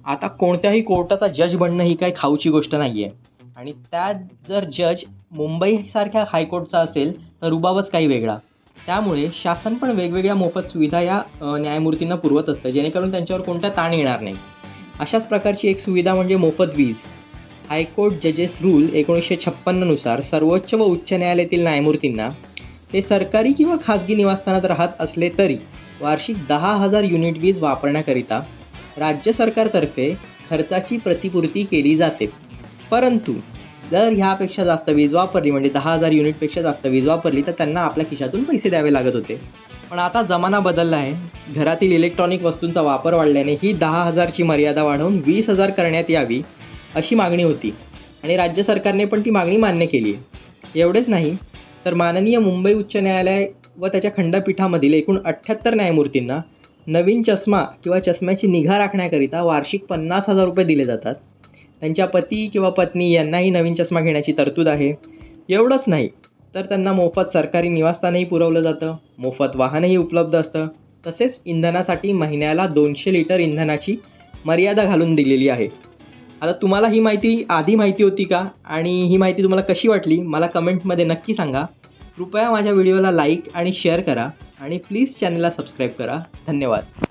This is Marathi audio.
आता कोणत्याही कोर्टाचा जज बनणं ही काही खाऊची गोष्ट नाही आहे. आणि त्यात जर जज मुंबईसारख्या हायकोर्टचा असेल तर रुबाबच काही वेगळा. त्यामुळे शासन पण वेगवेगळ्या मोफत सुविधा या न्यायमूर्तींना पुरवत असतं, जेणेकरून त्यांच्यावर कोणता ताण येणार नाही. अशाच प्रकारची एक सुविधा म्हणजे मोफत वीज. हायकोर्ट जजेस रूल 1956नुसार सर्वोच्च व उच्च न्यायालयातील न्यायमूर्तींना ते सरकारी किंवा खाजगी निवासस्थानात राहत असले तरी वार्षिक 10,000 युनिट वीज वापरण्याकरिता राज्य सरकारतर्फे खर्चाची प्रतिपूर्ती केली जाते. परंतु जर ह्यापेक्षा जास्त वीज वापरली, म्हणजे 10,000 युनिटपेक्षा जास्त वीज वापरली, तर त्यांना आपल्या खिशातून पैसे द्यावे लागत होते. पण आता जमाना बदलला आहे. घरातील इलेक्ट्रॉनिक वस्तूंचा वापर वाढल्याने ही 10,000ची मर्यादा वाढवून 20,000 करण्यात यावी अशी मागणी होती आणि राज्य सरकारने पण ती मागणी मान्य केली आहे. एवढेच नाही तर माननीय मुंबई उच्च न्यायालय व त्याच्या खंडपीठामधील एकूण 78 न्यायमूर्तींना नवीन चष्मा किंवा चष्म्याची निगा राखण्याकरिता वार्षिक 50,000 रुपये दिले जातात. त्यांच्या पती किंवा पत्नी यांनाही नवीन चष्मा घेण्याची तरतूद आहे. एवढंच नाही तर त्यांना मोफत सरकारी निवासस्थानही पुरवलं जातं, मोफत वाहनही उपलब्ध असतं, तसेच इंधनासाठी महिन्याला 200 लिटर इंधनाची मर्यादा घालून दिलेली आहे. आता तुम्हाला ही माहिती आधी माहिती होती का? आणि ही माहिती तुम्हाला कशी वाटली मला कमेंटमध्ये नक्की सांगा. कृपया माझ्या व्हिडिओला लाईक आणि शेअर करा आणि प्लीज चॅनलला सबस्क्राईब करा. धन्यवाद.